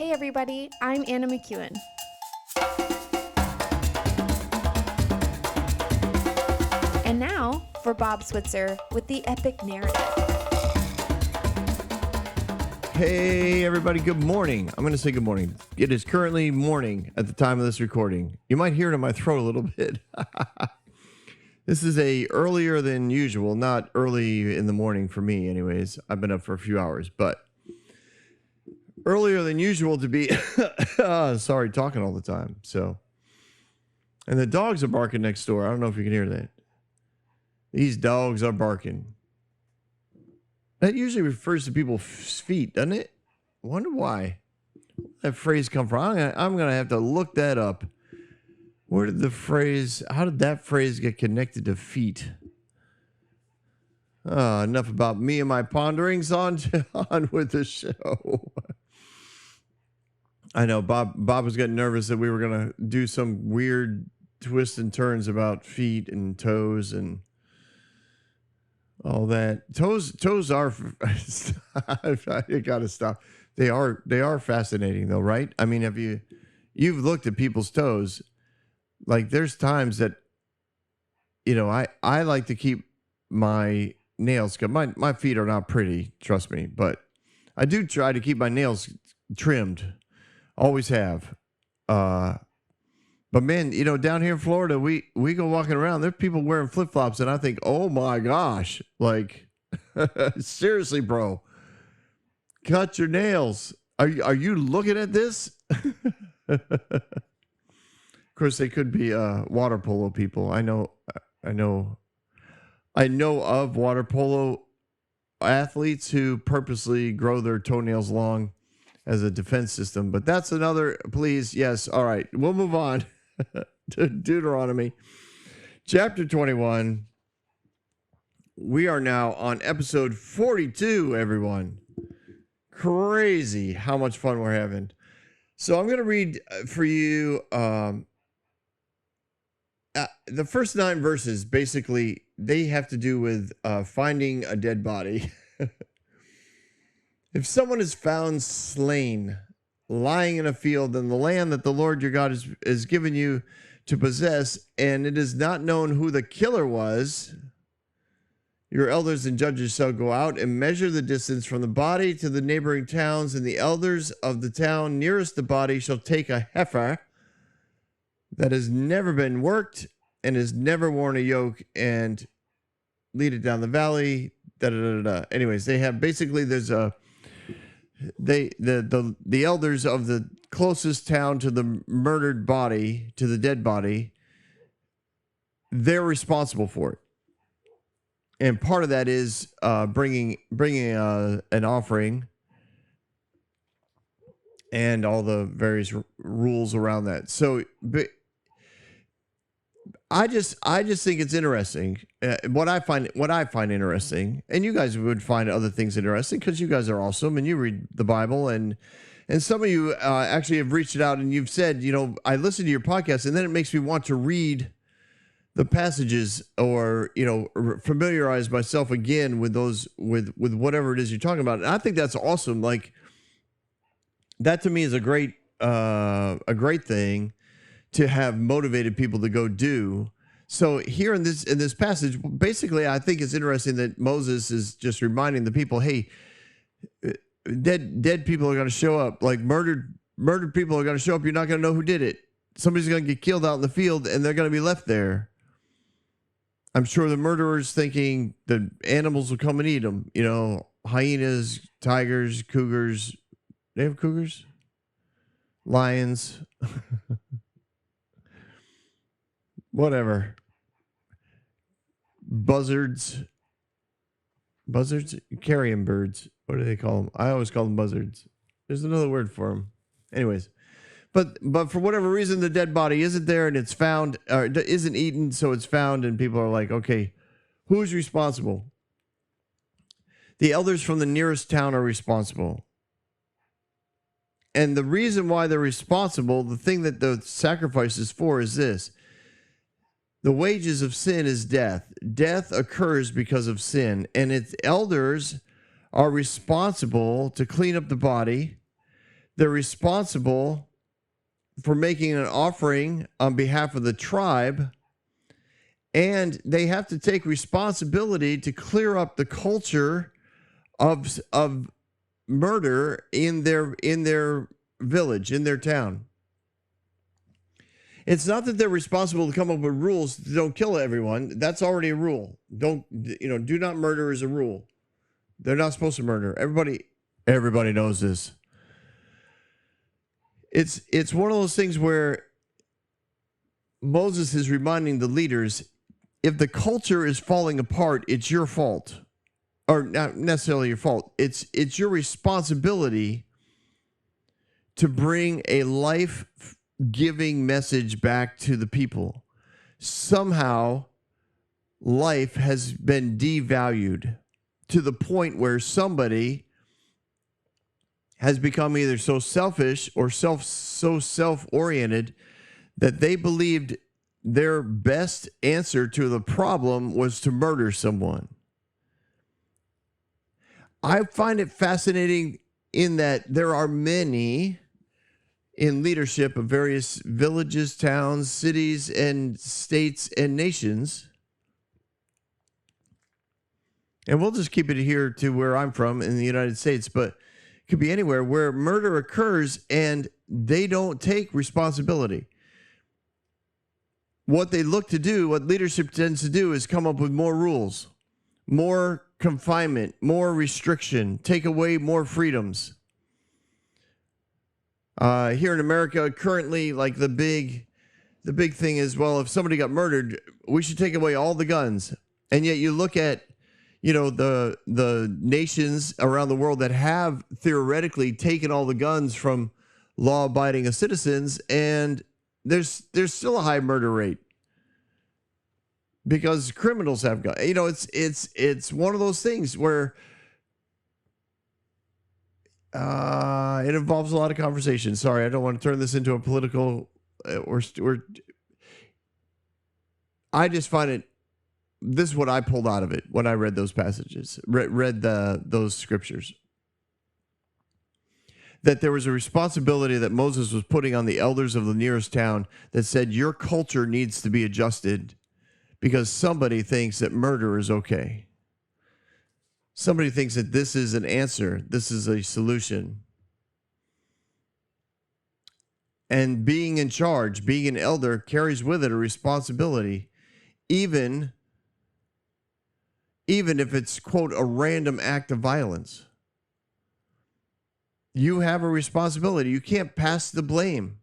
Hey everybody, I'm Anna McEwen. And now for Bob Switzer with the epic narrative. Hey everybody, good morning. I'm going to say good morning. It is currently morning at the time of this recording. You might hear it in my throat a little bit. This is a earlier than usual, not early in the morning for me anyways. I've been up for a few hours, but earlier than usual to be sorry, talking all the time. So, and the dogs are barking next door. I don't know if you can hear that. These dogs are barking. That usually refers to people's feet, doesn't it? I wonder why that phrase come from. I'm gonna have to look that up. How did that phrase get connected to feet? Enough about me and my ponderings. On with the show. I know Bob was getting nervous that we were gonna do some weird twists and turns about feet and toes and all that. Toes are you gotta stop. They are fascinating though, right? I mean, you've looked at people's toes, like there's times that, you know, I like to keep my nails cut. My feet are not pretty, trust me, but I do try to keep my nails trimmed. Always have. But man, you know, down here in Florida, we go walking around. There are people wearing flip-flops, and I think, oh my gosh, like, seriously, bro, cut your nails. Are you looking at this? Of course, they could be water polo people. I know of water polo athletes who purposely grow their toenails long as a defense system, but that's another. Please, yes, all right, we'll move on. To Deuteronomy chapter 21. We are now on episode 42, everyone. Crazy how much fun we're having. So I'm going to read for you the first 9 verses. Basically, they have to do with finding a dead body. If someone is found slain, lying in a field in the land that the Lord your God has given you to possess, and it is not known who the killer was, your elders and judges shall go out and measure the distance from the body to the neighboring towns, and the elders of the town nearest the body shall take a heifer that has never been worked and has never worn a yoke and lead it down the valley. Anyways, they have basically the elders of the closest town to the murdered body, to the dead body, they're responsible for it. And part of that is bringing an offering and all the various rules around that. So, but I just think it's interesting. What I find interesting, and you guys would find other things interesting because you guys are awesome and you read the Bible, and some of you actually have reached out and you've said, you know, I listen to your podcast and then it makes me want to read the passages or, you know, familiarize myself again with those, with whatever it is you're talking about. And I think that's awesome. Like, that to me is a great thing to have motivated people to go do. So here in this passage, basically, I think it's interesting that Moses is just reminding the people, hey, dead people are going to show up. Like murdered people are going to show up. You're not going to know who did it. Somebody's going to get killed out in the field, and they're going to be left there. I'm sure the murderer's thinking the animals will come and eat them. You know, hyenas, tigers, cougars. They have cougars? Lions. Whatever. Buzzards, carrion birds. What do they call them? I always call them buzzards. There's another word for them. Anyways, but for whatever reason, the dead body isn't there and it's found, or isn't eaten, so it's found, and people are like, okay, who's responsible? The elders from the nearest town are responsible. And the reason why they're responsible, the thing that the sacrifice is for, is this. The wages of sin is death. Death occurs because of sin, and its elders are responsible to clean up the body. They're responsible for making an offering on behalf of the tribe, and they have to take responsibility to clear up the culture of murder in their village, in their town. It's not that they're responsible to come up with rules. Don't kill everyone. That's already a rule. Do not murder is a rule. They're not supposed to murder. Everybody knows this. It's one of those things where Moses is reminding the leaders, if the culture is falling apart, it's your fault. Or not necessarily your fault. It's your responsibility to bring a life-giving message back to the people. Somehow, life has been devalued to the point where somebody has become either so selfish or so self-oriented that they believed their best answer to the problem was to murder someone. I find it fascinating in that there are many in leadership of various villages, towns, cities, and states and nations. And we'll just keep it here to where I'm from in the United States, but it could be anywhere where murder occurs and they don't take responsibility. What they look to do, what leadership tends to do, is come up with more rules, more confinement, more restriction, take away more freedoms. Here in America, currently, like the big thing is, well, if somebody got murdered, we should take away all the guns. And yet you look at, the nations around the world that have theoretically taken all the guns from law-abiding citizens, and there's still a high murder rate because criminals have guns. It's one of those things where it involves a lot of conversation. Sorry, I don't want to turn this into a political or I just find it. This is what I pulled out of it when I read those passages, read those scriptures. That there was a responsibility that Moses was putting on the elders of the nearest town that said, your culture needs to be adjusted because somebody thinks that murder is okay. Somebody thinks that this is an answer. This is a solution. And being in charge, being an elder, carries with it a responsibility, even if it's, quote, a random act of violence. You have a responsibility. You can't pass the blame.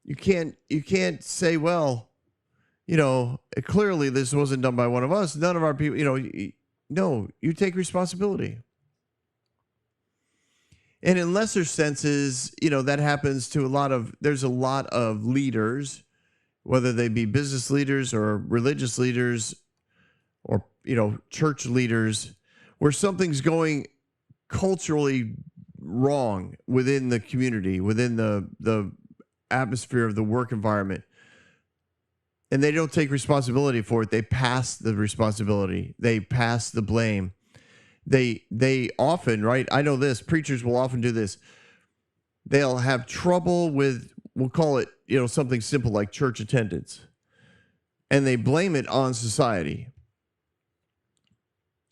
You can't say, well, clearly this wasn't done by one of us. None of our people, no, you take responsibility. And in lesser senses, that happens to there's a lot of leaders, whether they be business leaders or religious leaders or, church leaders, where something's going culturally wrong within the community, within the atmosphere of the work environment. And they don't take responsibility for it. They pass the responsibility. They pass the blame. They often, right? I know this, preachers will often do this. They'll have trouble with, we'll call it, something simple like church attendance. And they blame it on society.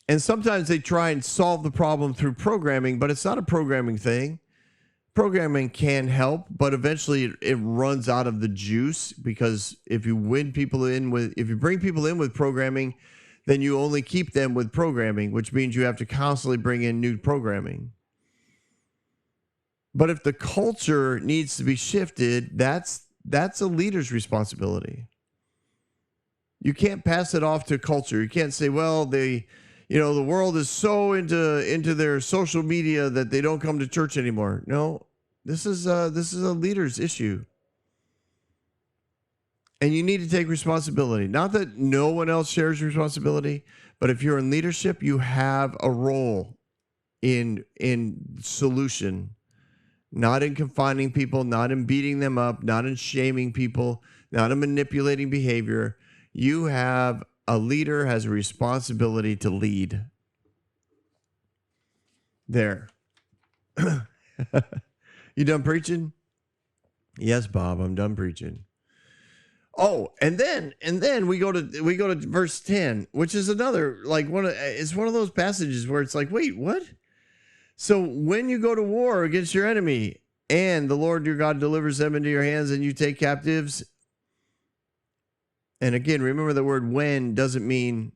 And sometimes they try and solve the problem through programming, but it's not a programming thing. Programming can help, but eventually it runs out of the juice, because if you bring people in with programming, then you only keep them with programming, which means you have to constantly bring in new programming. But if the culture needs to be shifted, that's a leader's responsibility. You can't pass it off to culture. You can't say, well, the world is so into their social media that they don't come to church anymore. No, this is a leader's issue. And you need to take responsibility. Not that no one else shares responsibility, but if you're in leadership, you have a role in solution, not in confining people, not in beating them up, not in shaming people, not in manipulating behavior. A leader has a responsibility to lead. There. You done preaching? Yes, Bob, I'm done preaching. Oh, and then we go to verse 10, which is another like it's one of those passages where it's like, wait, what? So when you go to war against your enemy and the Lord your God delivers them into your hands and you take captives. And again, remember the word when doesn't mean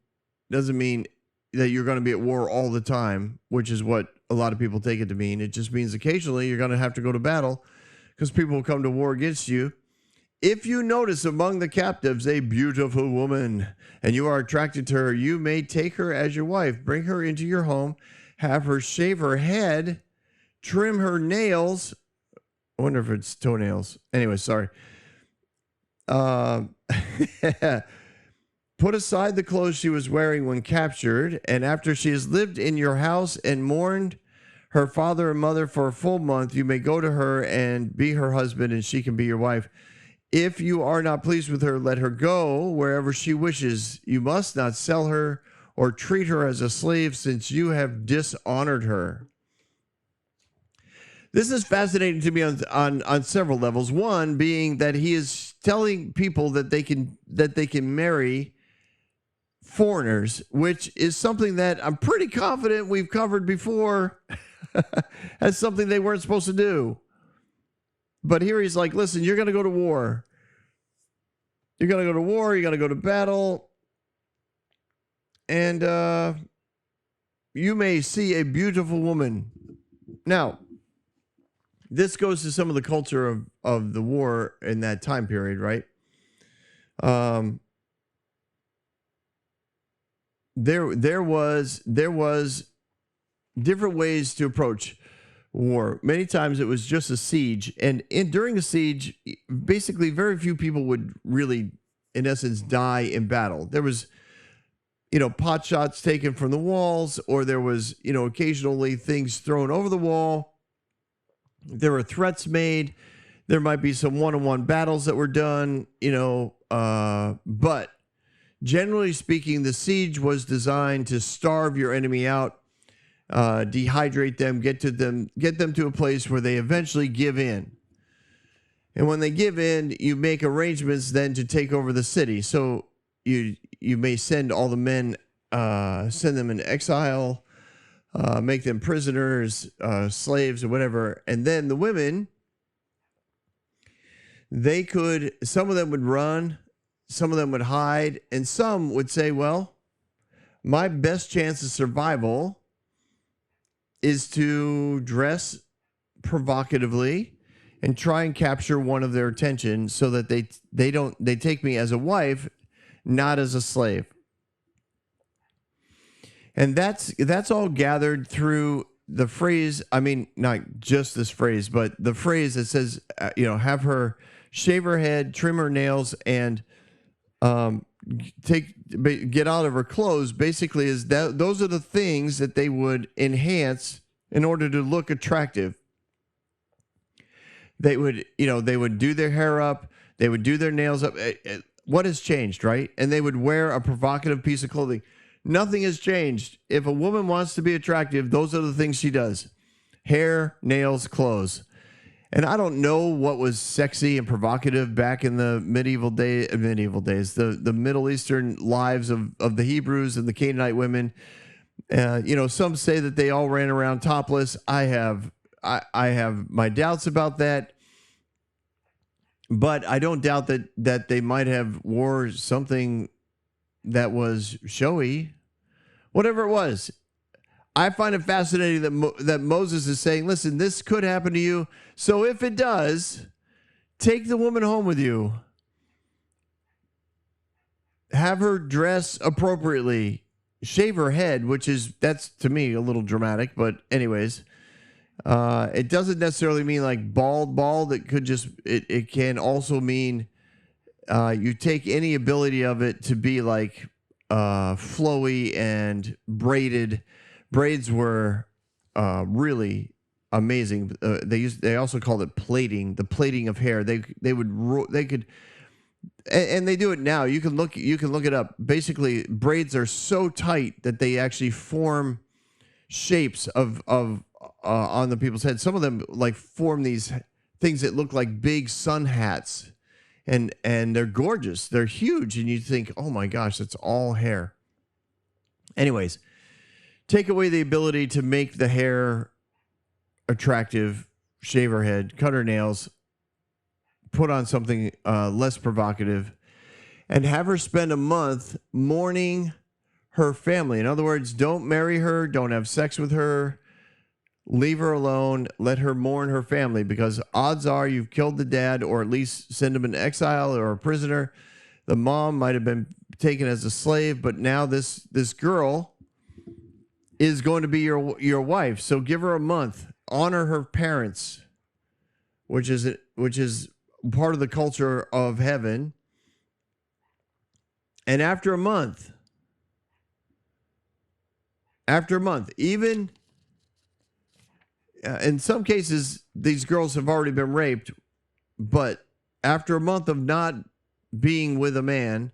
that you're going to be at war all the time, which is what a lot of people take it to mean. It just means occasionally you're going to have to go to battle because people will come to war against you. If you notice among the captives a beautiful woman and you are attracted to her, you may take her as your wife, bring her into your home, have her shave her head, trim her nails. I wonder if it's toenails. Anyway, sorry. Put aside the clothes she was wearing when captured, and after she has lived in your house and mourned her father and mother for a full month, you may go to her and be her husband, and she can be your wife. If you are not pleased with her, let her go wherever she wishes. You must not sell her or treat her as a slave, since you have dishonored her. This is fascinating to me on several levels. One being that he is telling people that they can marry foreigners, which is something that I'm pretty confident we've covered before as something they weren't supposed to do. But here he's like, listen, you're going to go to war. You're going to go to war. You're going to go to battle. And you may see a beautiful woman. Now, this goes to some of the culture of the war in that time period, right? There was different ways to approach war. Many times it was just a siege, and during a siege, basically very few people would really, in essence, die in battle. There was, pot shots taken from the walls, or there was, occasionally things thrown over the wall. There were threats made. There might be some one-on-one battles that were done, but generally speaking, the siege was designed to starve your enemy out, dehydrate them, get them to a place where they eventually give in. And when they give in, you make arrangements then to take over the city. So you may send all the men, send them in exile, make them prisoners, slaves, or whatever. And then the women, some of them would run, some of them would hide, and some would say, well, my best chance of survival is to dress provocatively and try and capture one of their attention so that they take me as a wife, not as a slave. And that's all gathered through the phrase. I mean, not just this phrase, but the phrase that says, have her shave her head, trim her nails, and get out of her clothes. Basically, is that those are the things that they would enhance in order to look attractive. They would do their hair up, they would do their nails up. What has changed, right? And they would wear a provocative piece of clothing. Nothing has changed. If a woman wants to be attractive, those are the things she does: hair, nails, clothes. And I don't know what was sexy and provocative back in the medieval days, the Middle Eastern lives of the Hebrews and the Canaanite women. Some say that they all ran around topless. I have my doubts about that, but I don't doubt that they might have wore something that was showy, whatever it was. I find it fascinating that Moses is saying, listen, this could happen to you. So if it does, take the woman home with you. Have her dress appropriately. Shave her head, that's to me a little dramatic. But anyways, it doesn't necessarily mean like bald. It could it can also mean you take any ability of it to be like flowy and braided. Braids were really amazing. They also called it plaiting, the plaiting of hair. They could, and they do it now. You can look it up. Basically, braids are so tight that they actually form shapes of on the people's heads. Some of them like form these things that look like big sun hats, and they're gorgeous. They're huge, and you think, oh my gosh, that's all hair. Anyways, take away the ability to make the hair attractive, shave her head, cut her nails, put on something less provocative, and have her spend a month mourning her family. In other words, don't marry her, don't have sex with her, leave her alone, let her mourn her family, because odds are you've killed the dad, or at least send him in exile or a prisoner. The mom might have been taken as a slave, but now this girl is going to be your wife. So give her a month, honor her parents, which is part of the culture of heaven. And after a month, even in some cases, these girls have already been raped, but after a month of not being with a man,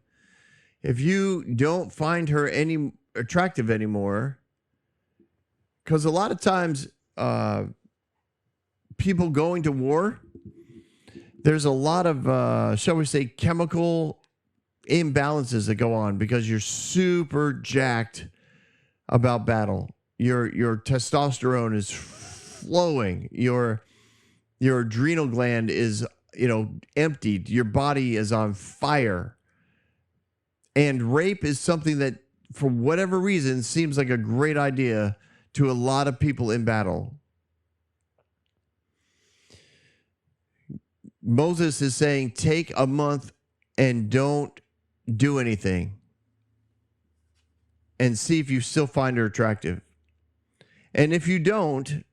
if you don't find her any attractive anymore, because a lot of times people going to war, there's a lot of, shall we say, chemical imbalances that go on because you're super jacked about battle. Your testosterone is flowing. Your adrenal gland is, emptied. Your body is on fire. And rape is something that, for whatever reason, seems like a great idea to a lot of people in battle. Moses is saying, take a month and don't do anything, and see if you still find her attractive. And if you don't,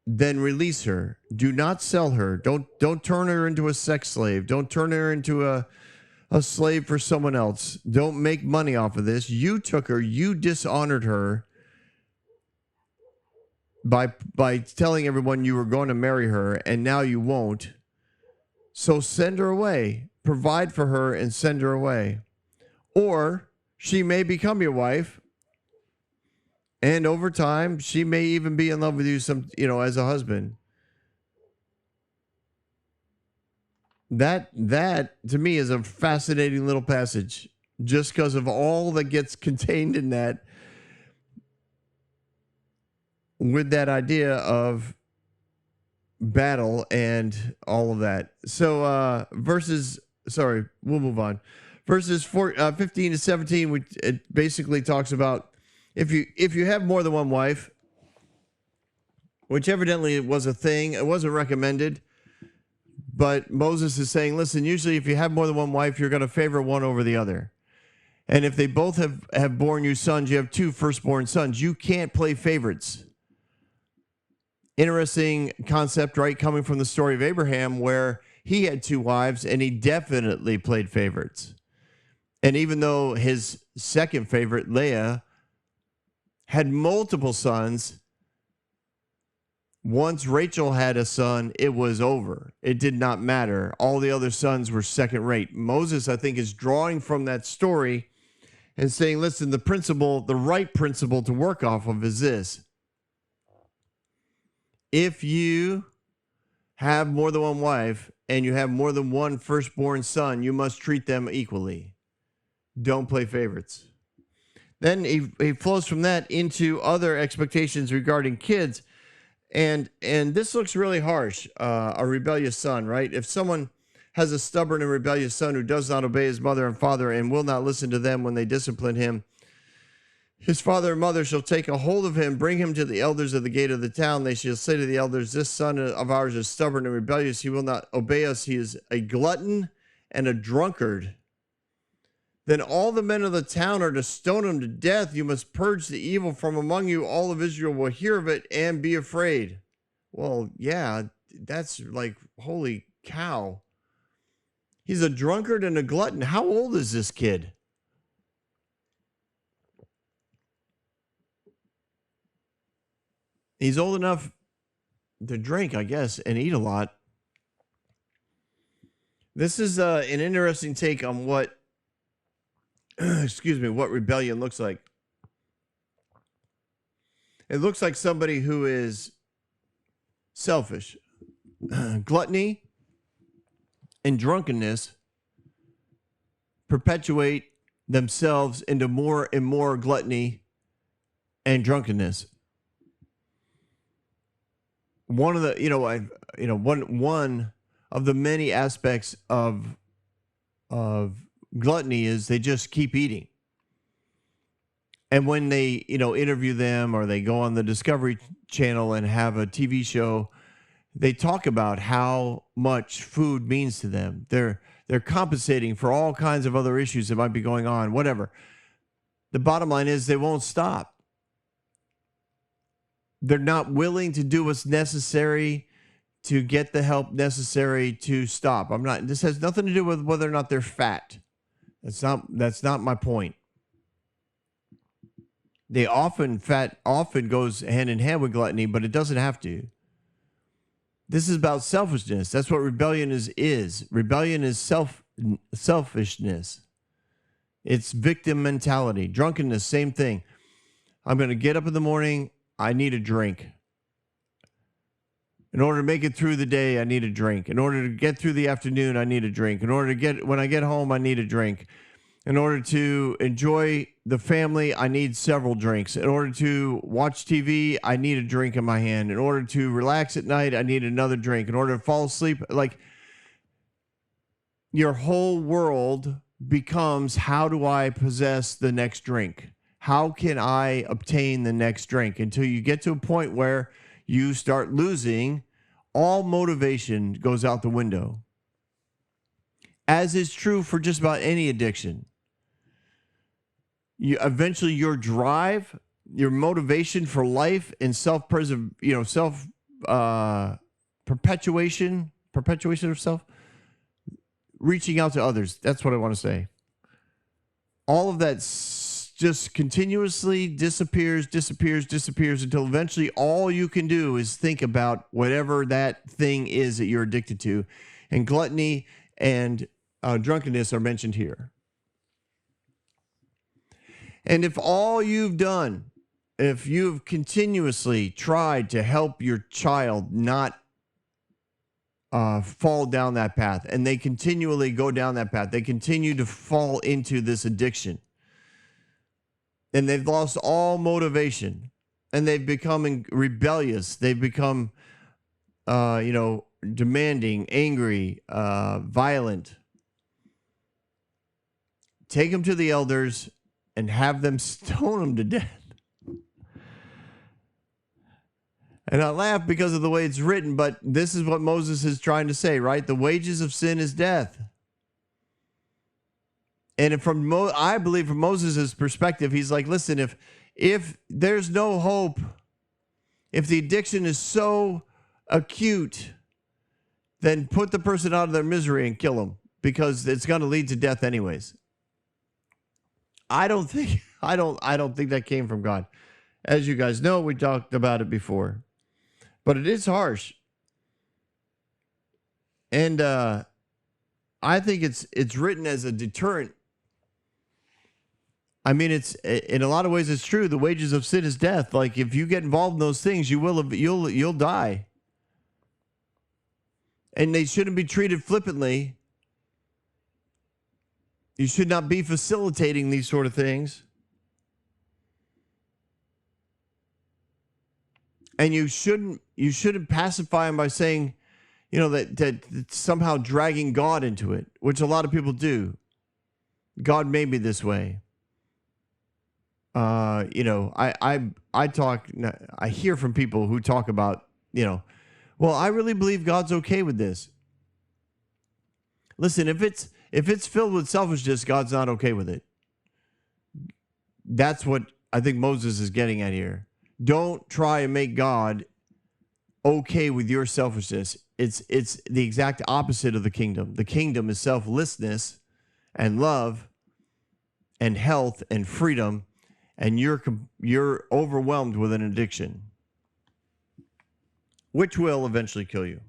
then release her. Do not sell her. Don't turn her into a sex slave. Don't turn her into a slave for someone else. Don't make money off of this. You took her. You dishonored her by telling everyone you were going to marry her, and now you won't. So send her away. Provide for her and send her away. Or she may become your wife, and over time, she may even be in love with you as a husband. That to me is a fascinating little passage, just because of all that gets contained in that, with that idea of battle and all of that. So we'll move on. Verses 15 to 17, it basically talks about if you have more than one wife, which evidently was a thing. It wasn't recommended, but Moses is saying, listen, usually if you have more than one wife, you're going to favor one over the other. And if they both have borne you sons, you have two firstborn sons. You can't play favorites. Interesting concept, right? Coming from the story of Abraham, where he had two wives and he definitely played favorites. And even though his second favorite, Leah, had multiple sons, once Rachel had a son, it was over. It did not matter. All the other sons were second rate. Moses, I think, is drawing from that story and saying, listen, the right principle to work off of is this. If you have more than one wife and you have more than one firstborn son, you must treat them equally. Don't play favorites. Then he flows from that into other expectations regarding kids. And this looks really harsh, a rebellious son, right? If someone has a stubborn and rebellious son who does not obey his mother and father and will not listen to them when they discipline him, his father and mother shall take a hold of him, bring him to the elders of the gate of the town. They shall say to the elders, this son of ours is stubborn and rebellious. He will not obey us. He is a glutton and a drunkard. Then all the men of the town are to stone him to death. You must purge the evil from among you. All of Israel will hear of it and be afraid. Well, yeah, that's like, holy cow. He's a drunkard and a glutton. How old is this kid? He's old enough to drink, I guess, and eat a lot. This is an interesting take on what rebellion looks like. It looks like somebody who is selfish. Gluttony and drunkenness perpetuate themselves into more and more gluttony and drunkenness. One of the, one of the many aspects of gluttony is they just keep eating. And when they, interview them or they go on the Discovery Channel and have a TV show, they talk about how much food means to them. They're compensating for all kinds of other issues that might be going on, whatever. The bottom line is they won't stop. They're not willing to do what's necessary to get the help necessary to stop. This has nothing to do with whether or not they're fat. That's not my point. Fat often goes hand in hand with gluttony, but it doesn't have to. This is about selfishness. That's what rebellion is. Rebellion is selfishness. It's victim mentality. Drunkenness, same thing. I'm going to get up in the morning. I need a drink. In order to make it through the day, I need a drink. In order to get through the afternoon, I need a drink. When I get home, I need a drink. In order to enjoy the family, I need several drinks. In order to watch TV, I need a drink in my hand. In order to relax at night, I need another drink. In order to fall asleep, like your whole world becomes, how do I possess the next drink? How can I obtain the next drink? Until you get to a point where you start losing, all motivation goes out the window. As is true for just about any addiction. Eventually your drive, your motivation for life and perpetuation of self, reaching out to others. That's what I want to say. All of that just continuously disappears until eventually all you can do is think about whatever that thing is that you're addicted to. And gluttony and drunkenness are mentioned here. And if all you've done, if you've continuously tried to help your child not fall down that path, and they continually go down that path, they continue to fall into this addiction, and they've lost all motivation, and they've become rebellious, they've become, demanding, angry, violent, take them to the elders and have them stone them to death. And I laugh because of the way it's written, but this is what Moses is trying to say, right? The wages of sin is death. And I believe from Moses' perspective, he's like, listen, if there's no hope, if the addiction is so acute, then put the person out of their misery and kill them, because it's going to lead to death anyways. I don't think that came from God. As you guys know, we talked about it before. But it is harsh. And I think it's written as a deterrent. I mean, it's in a lot of ways it's true. The wages of sin is death. Like if you get involved in those things, you'll die. And they shouldn't be treated flippantly. You should not be facilitating these sort of things. And you shouldn't pacify them by saying, that somehow dragging God into it, which a lot of people do. God made me this way. I hear from people who talk about, well, I really believe God's okay with this. Listen, if it's filled with selfishness, God's not okay with it. That's what I think Moses is getting at here. Don't try and make God okay with your selfishness. It's the exact opposite of the kingdom. The kingdom is selflessness and love and health and freedom, and you're overwhelmed with an addiction, which will eventually kill you.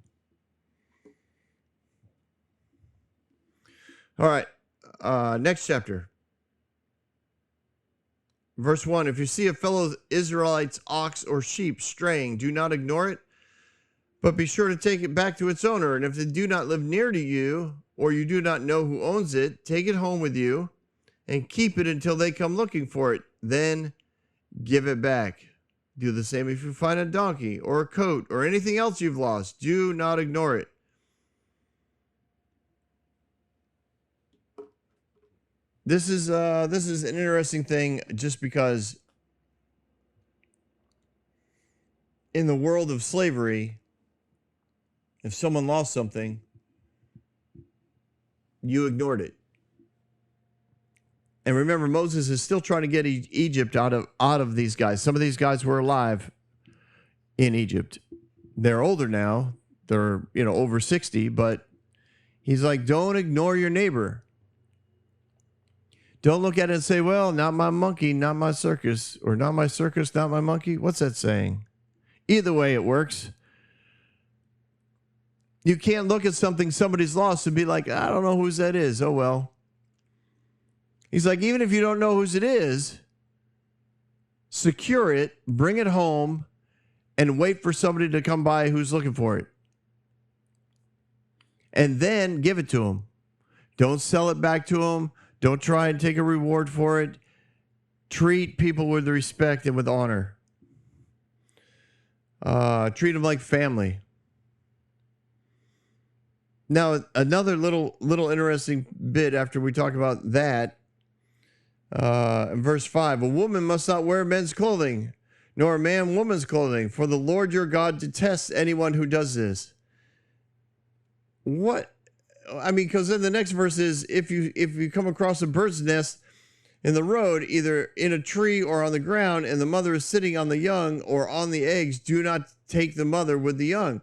All right, next chapter. Verse 1, if you see a fellow Israelite's ox or sheep straying, do not ignore it, but be sure to take it back to its owner. And if they do not live near to you, or you do not know who owns it, take it home with you and keep it until they come looking for it. Then give it back. Do the same if you find a donkey or a coat or anything else you've lost. Do not ignore it. This is an interesting thing, just because in the world of slavery, if someone lost something, you ignored it. And remember, Moses is still trying to get Egypt out of these guys. Some of these guys were alive in Egypt. They're older now. They're, over 60, but he's like, don't ignore your neighbor. Don't look at it and say, well, not my monkey, not my circus, or not my circus, not my monkey. What's that saying? Either way, it works. You can't look at something somebody's lost and be like, I don't know whose that is. Oh, well. He's like, even if you don't know whose it is, secure it, bring it home, and wait for somebody to come by who's looking for it. And then give it to them. Don't sell it back to them. Don't try and take a reward for it. Treat people with respect and with honor. Treat them like family. Now, another little interesting bit after we talk about that. In verse 5, a woman must not wear men's clothing, nor a man woman's clothing, for the Lord your God detests anyone who does this. What? I mean, because then the next verse is, if you come across a bird's nest in the road, either in a tree or on the ground, and the mother is sitting on the young or on the eggs, do not take the mother with the young.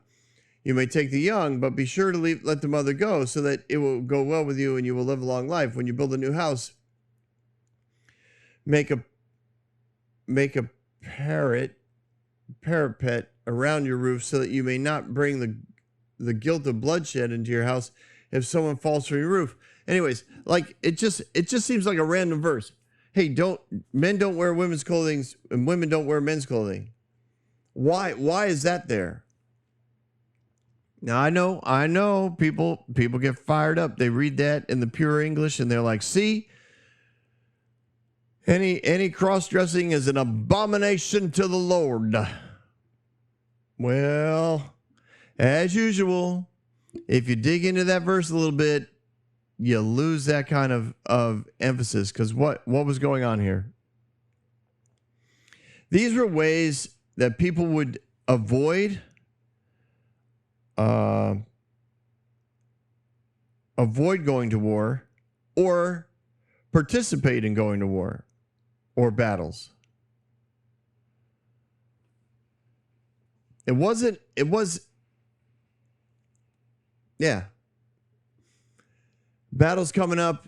You may take the young, but be sure to let the mother go, so that it will go well with you and you will live a long life. When you build a new house, make a parapet around your roof, so that you may not bring the guilt of bloodshed into your house if someone falls from your roof. Anyways, like it just seems like a random verse. Hey, men don't wear women's clothing and women don't wear men's clothing. Why is that there? Now I know people get fired up. They read that in the pure English and they're like, see, any cross-dressing is an abomination to the Lord. Well, as usual, if you dig into that verse a little bit, you lose that kind of emphasis, because what was going on here? These were ways that people would avoid going to war or participate in going to war or battles. Battle's coming up.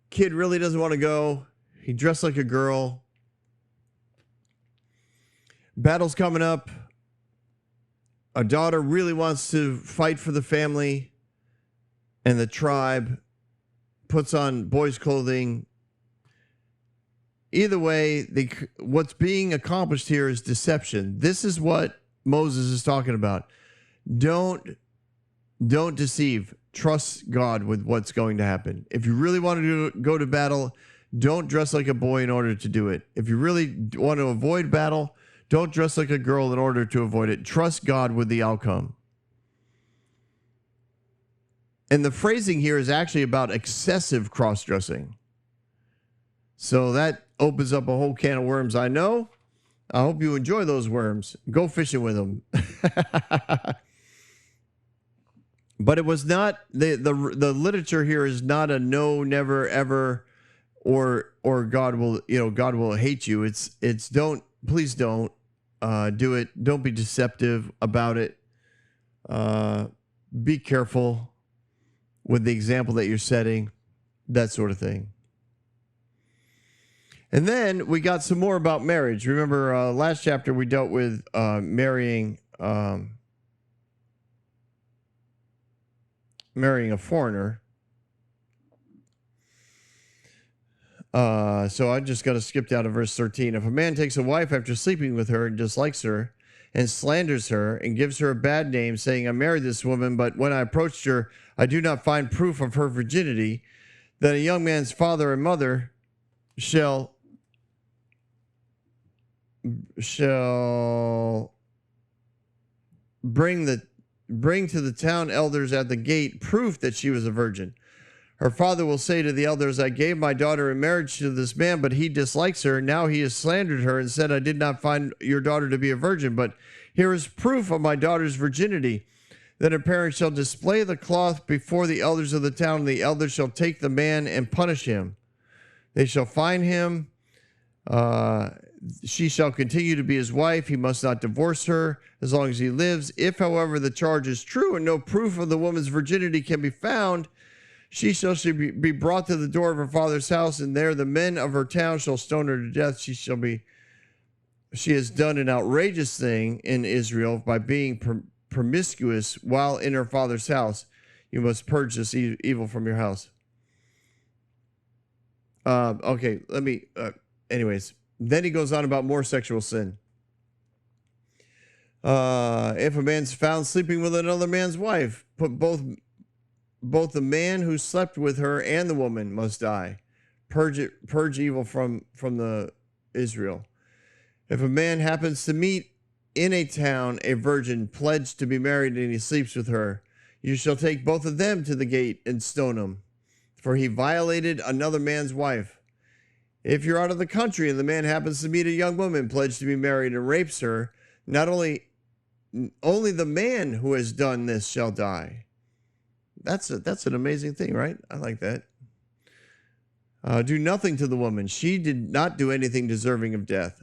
Kid really doesn't want to go. He dressed like a girl. Battle's coming up. A daughter really wants to fight for the family and the tribe. Puts on boys' clothing. Either way, what's being accomplished here is deception. This is what Moses is talking about. Don't deceive. Trust God with what's going to happen. If you really want to go to battle, don't dress like a boy in order to do it. If you really want to avoid battle, don't dress like a girl in order to avoid it. Trust God with the outcome. And the phrasing here is actually about excessive cross-dressing. So that opens up a whole can of worms, I know. I hope you enjoy those worms. Go fishing with them. But it was not, the literature here is not a no, never, ever, or God will hate you. It's please don't do it. Don't be deceptive about it. Be careful with the example that you're setting, that sort of thing. And then we got some more about marriage. Remember, last chapter we dealt with marrying a foreigner. So I just got to skip down to verse 13. If a man takes a wife after sleeping with her and dislikes her and slanders her and gives her a bad name, saying, I married this woman, but when I approached her, I do not find proof of her virginity, then a young man's father and mother shall bring to the town elders at the gate proof that she was a virgin. Her father will say to the elders, I gave my daughter in marriage to this man, but he dislikes her. Now he has slandered her and said, I did not find your daughter to be a virgin, but here is proof of my daughter's virginity. Then her parents shall display the cloth before the elders of the town, and the elders shall take the man and punish him. They shall fine him. She shall continue to be his wife. He must not divorce her as long as he lives. If, however, the charge is true and no proof of the woman's virginity can be found, she shall be brought to the door of her father's house, and there the men of her town shall stone her to death. She has done an outrageous thing in Israel by being promiscuous while in her father's house. You must purge this evil from your house. Okay, anyways, then he goes on about more sexual sin. If a man's found sleeping with another man's wife, put both the man who slept with her and the woman must die. Purge evil from the Israel. If a man happens to meet in a town a virgin pledged to be married and he sleeps with her, you shall take both of them to the gate and stone him, for he violated another man's wife. If you're out of the country and the man happens to meet a young woman pledged to be married and rapes her, only the man who has done this shall die. That's an amazing thing, right? I like that. Do nothing to the woman. She did not do anything deserving of death.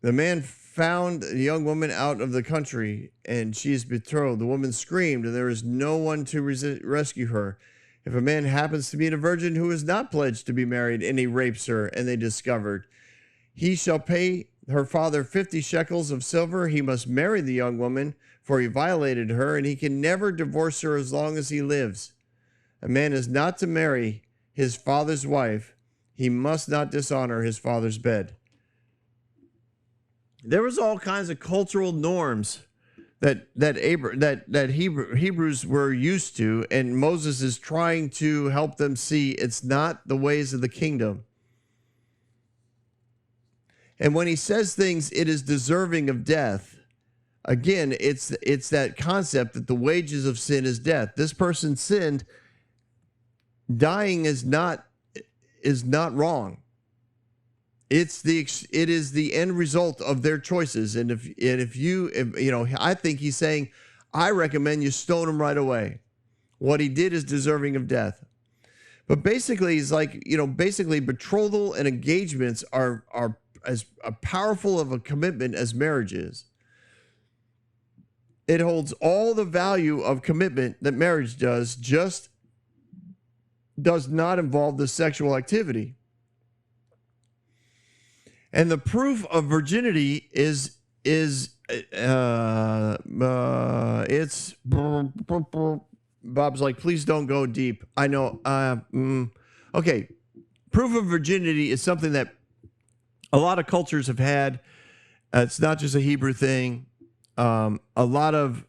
The man found a young woman out of the country, and she is betrothed. The woman screamed, and there is no one to rescue her. If a man happens to meet a virgin who is not pledged to be married, and he rapes her, and they discovered, he shall pay her father 50 shekels of silver. He must marry the young woman, for he violated her, and he can never divorce her as long as he lives. A man is not to marry his father's wife. He must not dishonor his father's bed. There was all kinds of cultural norms that Hebrews were used to, and Moses is trying to help them see it's not the ways of the kingdom. And when he says things, it is deserving of death. Again, it's that concept that the wages of sin is death. This person sinned. Dying is not wrong. It is the end result of their choices. And if you know, I think he's saying, I recommend you stone him right away. What he did is deserving of death. But basically, he's like, basically betrothal and engagements are as powerful of a commitment as marriage is. It holds all the value of commitment that marriage does, just does not involve the sexual activity. And the proof of virginity is it's Bob's like, please don't go deep. I know. Okay. Proof of virginity is something that a lot of cultures have had. It's not just a Hebrew thing. A lot of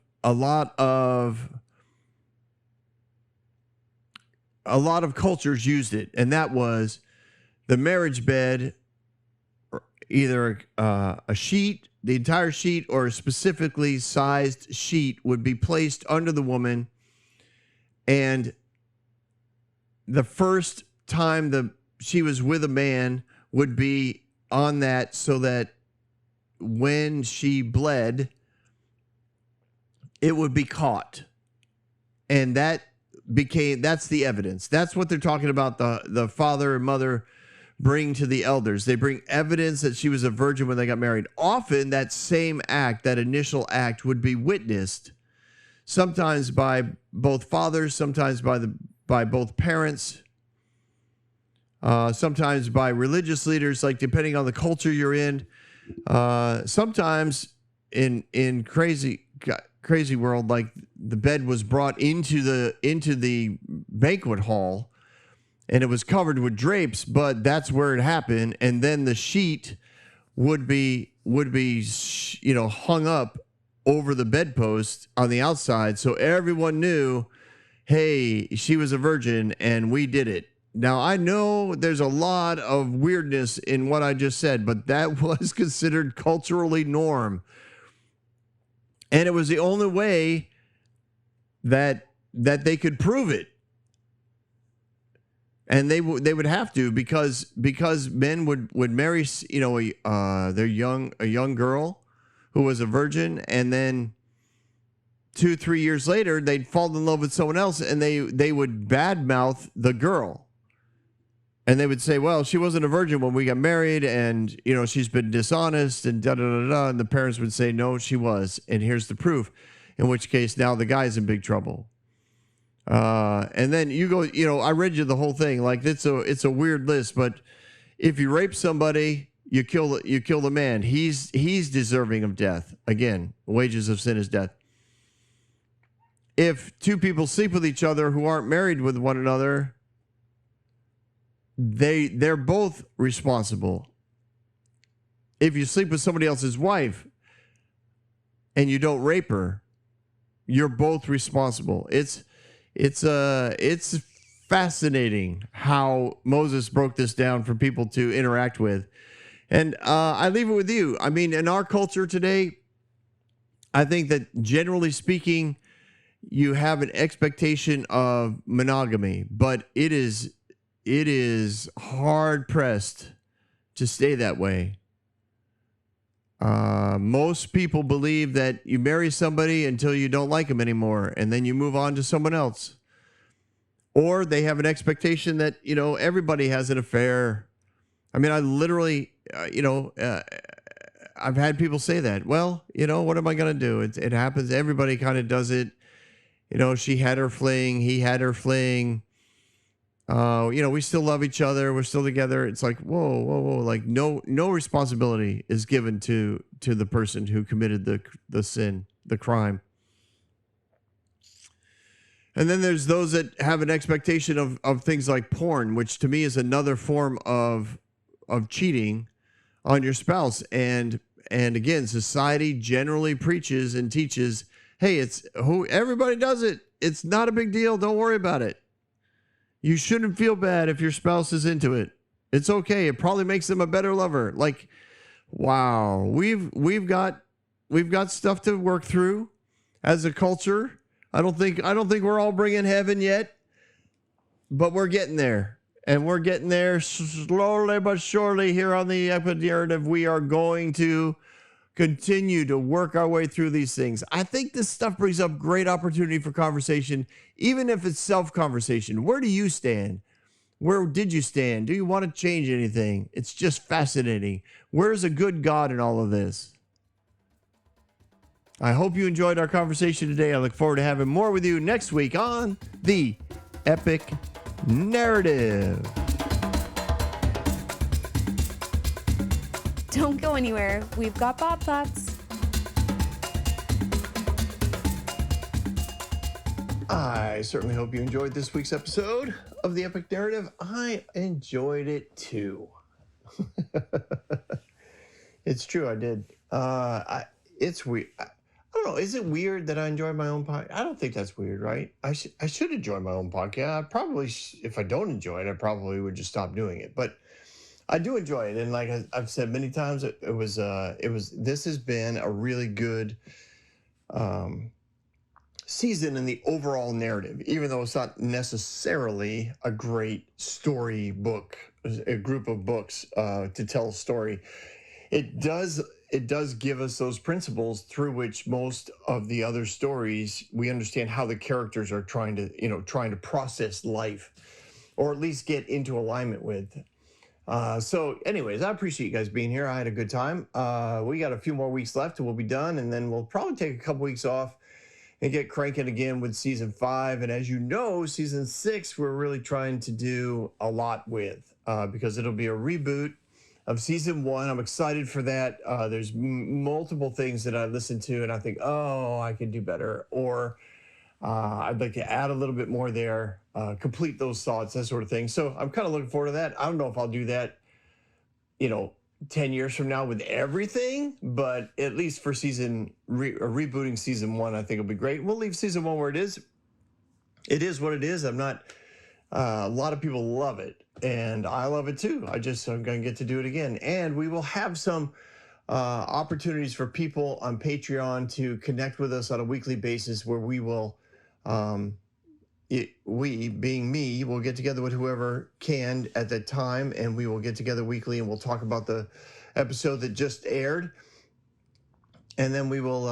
cultures used it, and that was the marriage bed, either a sheet, the entire sheet, or a specifically sized sheet would be placed under the woman, and the first time she was with a man would be on that, so that when she bled, it would be caught. And that's the evidence. That's what they're talking about. The father and mother bring to the elders. They bring evidence that she was a virgin when they got married. Often that same act, that initial act, would be witnessed, sometimes by both fathers, sometimes by both parents, sometimes by religious leaders, like depending on the culture you're in. Sometimes in crazy world, like the bed was brought into the banquet hall, and it was covered with drapes, but that's where it happened. And then the sheet would be hung up over the bedpost on the outside, so everyone knew, hey, she was a virgin and we did it. Now, I know there's a lot of weirdness in what I just said, but that was considered culturally norm. And it was the only way that they could prove it. And they would have to, because men would marry, a young girl who was a virgin, and then 2-3 years later they'd fall in love with someone else, and they would badmouth the girl. And they would say, well, she wasn't a virgin when we got married, and, she's been dishonest, and da-da-da-da. And the parents would say, no, she was. And here's the proof. In which case, now the guy's in big trouble. And then you go, I read you the whole thing. Like, it's a weird list, but if you rape somebody, you kill the man. He's deserving of death. Again, wages of sin is death. If two people sleep with each other who aren't married with one another, they're both responsible. If you sleep with somebody else's wife and you don't rape her, you're both responsible. It's fascinating how Moses broke this down for people to interact with. And I leave it with you. I mean, in our culture today, I think that generally speaking, you have an expectation of monogamy, but it is hard pressed to stay that way. Most people believe that you marry somebody until you don't like them anymore, and then you move on to someone else. Or they have an expectation that, everybody has an affair. I mean, I literally, I've had people say that. Well, what am I going to do? It happens. Everybody kind of does it. She had her fling. He had her fling. We still love each other. We're still together. It's like, whoa. Like no responsibility is given to the person who committed the sin, the crime. And then there's those that have an expectation of things like porn, which to me is another form of cheating on your spouse. And again, society generally preaches and teaches, hey, everybody does it. It's not a big deal. Don't worry about it. You shouldn't feel bad if your spouse is into it. It's okay. It probably makes them a better lover. Like, wow, we've got stuff to work through as a culture. I don't think we're all bringing heaven yet, but we're getting there, and we're getting there slowly but surely. Here on the Epic Narrative, we are going to continue to work our way through these things. I think this stuff brings up great opportunity for conversation, even if it's self-conversation. Where do you stand? Where did you stand? Do you want to change anything? It's just fascinating. Where's a good God in all of this? I hope you enjoyed our conversation today. I look forward to having more with you next week on The Epic Narrative. Don't go anywhere. We've got Bob Thoughts. I certainly hope you enjoyed this week's episode of The Epic Narrative. I enjoyed it too. It's true, I did. It's weird. I don't know. Is it weird that I enjoy my own podcast? I don't think that's weird, right? I should enjoy my own podcast. I probably, if I don't enjoy it, I probably would just stop doing it. But I do enjoy it, and like I've said many times, this has been a really good season in the overall narrative, even though it's not necessarily a great story book, a group of books to tell a story. It does give us those principles through which most of the other stories, we understand how the characters are trying to process life, or at least get into alignment with. So anyways, I appreciate you guys being here. I had a good time. We got a few more weeks left and we'll be done. And then we'll probably take a couple weeks off and get cranking again with season 5. And as you know, season 6, we're really trying to do a lot with, because it'll be a reboot of season 1. I'm excited for that. There's multiple things that I listen to and I think, oh, I could do better. Or I'd like to add a little bit more there, complete those thoughts, that sort of thing. So I'm kind of looking forward to that. I don't know if I'll do that, 10 years from now with everything, but at least for rebooting season 1, I think it'll be great. We'll leave season 1 where it is. It is what it is. I'm not, a lot of people love it, and I love it too. I'm going to get to do it again. And we will have some opportunities for people on Patreon to connect with us on a weekly basis, where we will, we being me, will get together with whoever can at that time, and we will get together weekly and we'll talk about the episode that just aired. And then we will,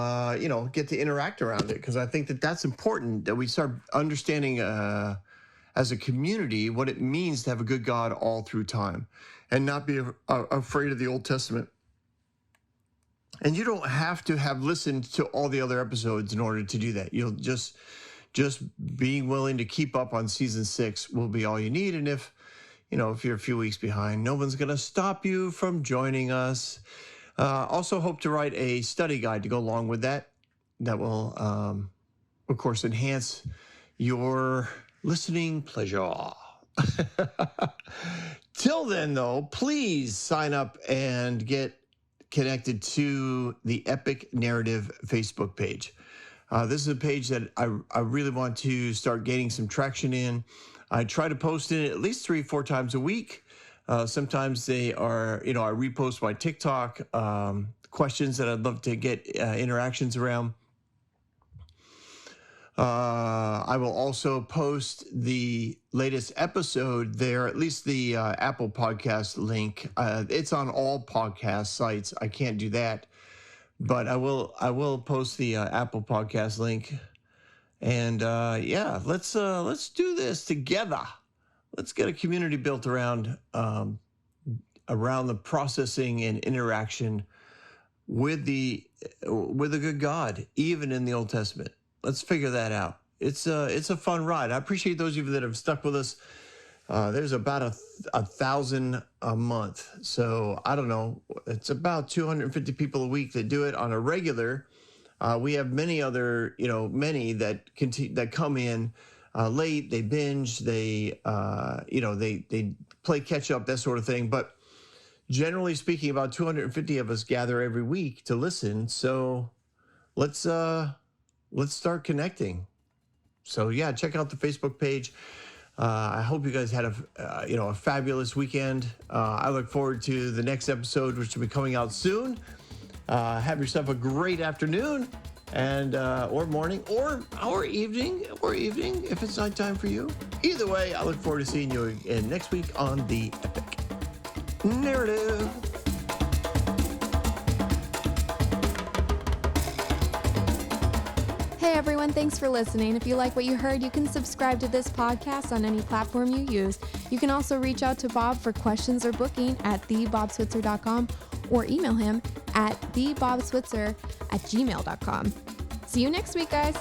get to interact around it, because I think that that's important, that we start understanding as a community what it means to have a good God all through time and not be afraid of the Old Testament. And you don't have to have listened to all the other episodes in order to do that. You'll just being willing to keep up on season 6 will be all you need. And if you're a few weeks behind, no one's going to stop you from joining us. Also hope to write a study guide to go along with that. That will, of course, enhance your listening pleasure. Till then, though, please sign up and get connected to the Epic Narrative Facebook page. This is a page that I really want to start gaining some traction in. I try to post in it at least 3-4 times a week. Sometimes they are, I repost my TikTok questions that I'd love to get interactions around. I will also post the latest episode there, at least the Apple Podcast link. It's on all podcast sites. I can't do that, but I will post the Apple Podcast link. And let's do this together. Let's get a community built around the processing and interaction with the good God, even in the Old Testament. Let's figure that out. It's a fun ride. I appreciate those of you that have stuck with us. There's about 1,000 a month. So I don't know. It's about 250 people a week that do it on a regular. We have many other, many that come in late. They binge. They play catch up, that sort of thing. But generally speaking, about 250 of us gather every week to listen. So let's start connecting. So yeah, check out the Facebook page. I hope you guys had a fabulous weekend. I look forward to the next episode, which will be coming out soon. Have yourself a great afternoon and or morning or evening if it's nighttime for you. Either way, I look forward to seeing you again next week on the Epic Narrative. Hey everyone, thanks for listening. If you like what you heard, you can subscribe to this podcast on any platform you use. You can also reach out to Bob for questions or booking at thebobswitzer.com or email him at thebobswitzer@gmail.com. See you next week, guys.